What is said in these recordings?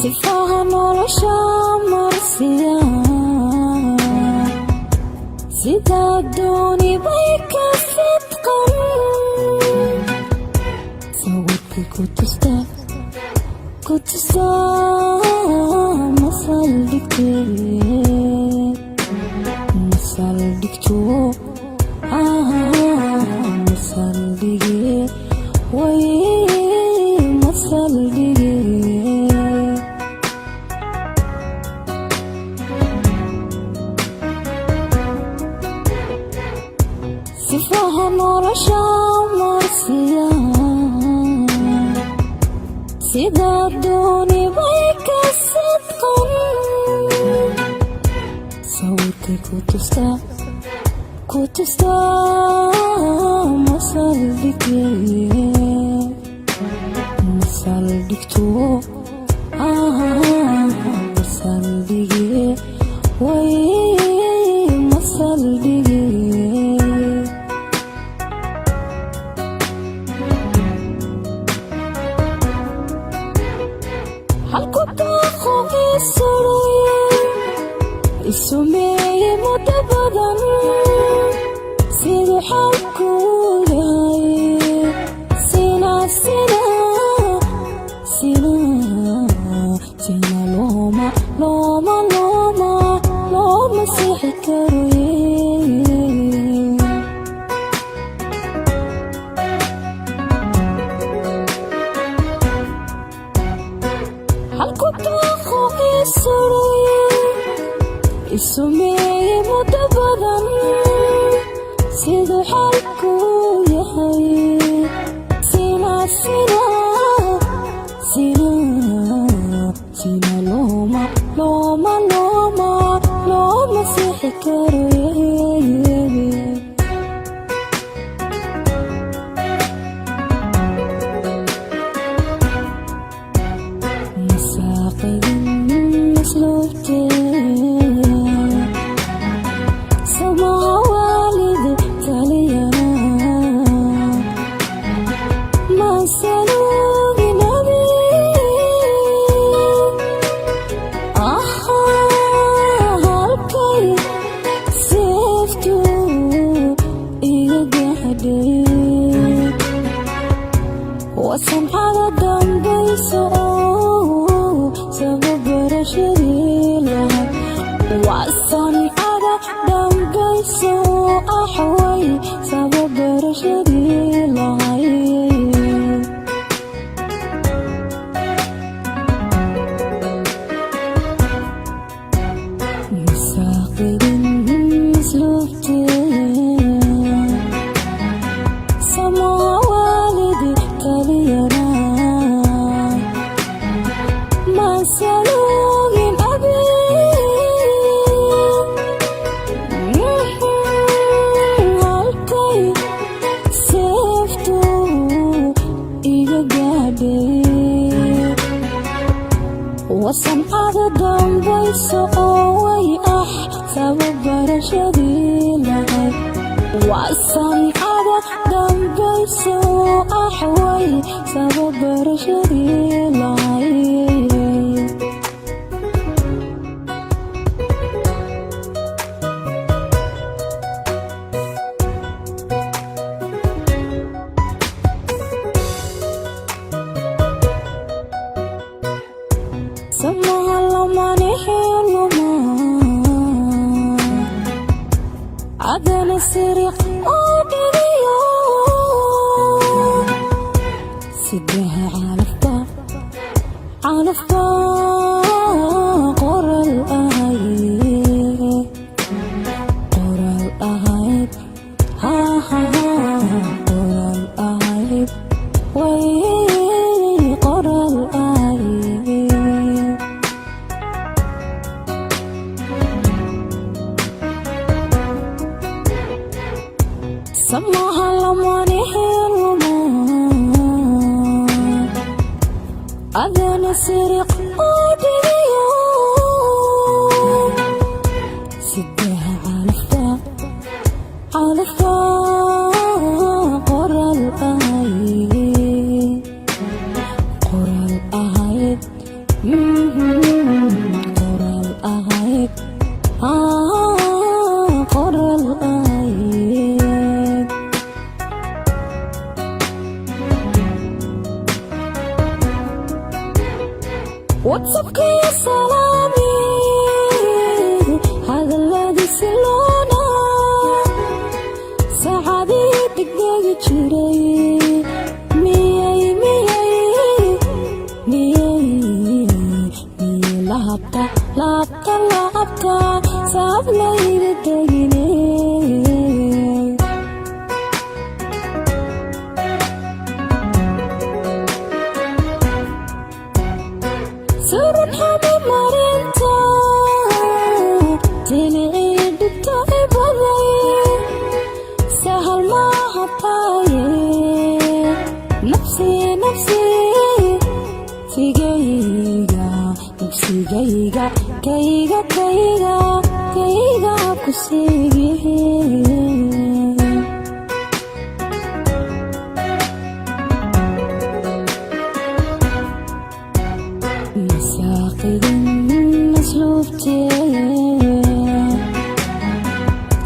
sifaha nolosha marsiya sida dooni bay ka sidqan sawirkii ku tusta masaldhigto masaldhige way masaldhige sifaha nolosha marsiya sida dooni bay ka sidqan sawirkii ku tusta masaldhige masaldhigto masaldhige way masaldhige halku daaqo isumeeye muddo badan siduu xalku yahay sina looma sixi karo halku daaqo isumeeye muddo badan siduu xalku yahay sina looma sixi karo wasamxada dambayso sababarashadii lahay wasamxada dambayso axway sababarashadii lahay masaaqidin maslubtee wasamxada dambayso way sababarashadii lahay wasamxada dambayso way sababarashadii lahay samaha lamanixinuma adana siriq oo dhigiyo sidaha calafba qoral ahayd qoral ahayd way qoral ahayd samaha lamanixinuma adana siriq oo dhigiyo sidaha calafba qoral ahayd WhatsAppkii salaami hadalladii siloona saacadii degdegi jiray miyay lahabta saab layda degine surun hadi marinta dilicii dhibta ibaday sahal maaha taaye nafsigayga kayga ku seegihe masaaqidin masluubtee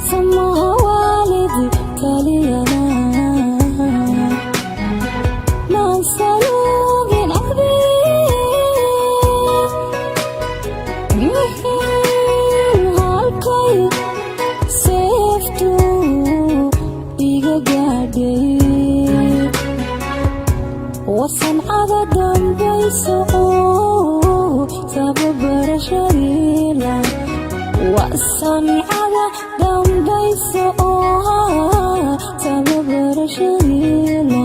samaha waalidi kaliyana maansalugin halkay seeftu iga gaadhay wasancada dambayso sababarashadiila wasancada dambayso sababarashadiila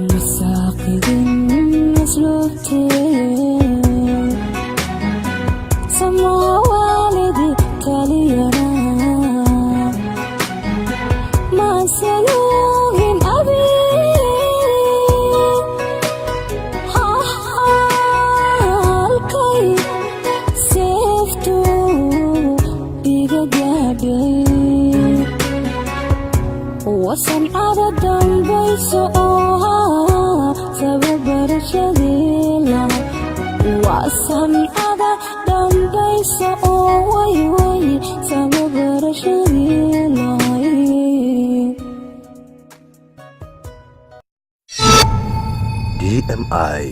masaaqidin masluubtee samaha waalidi kaliyana maansalugin halkay seeftu iga gaadhay wasancada dambayso sababarashadiila wasancada dambayso way sababarashadiila DMI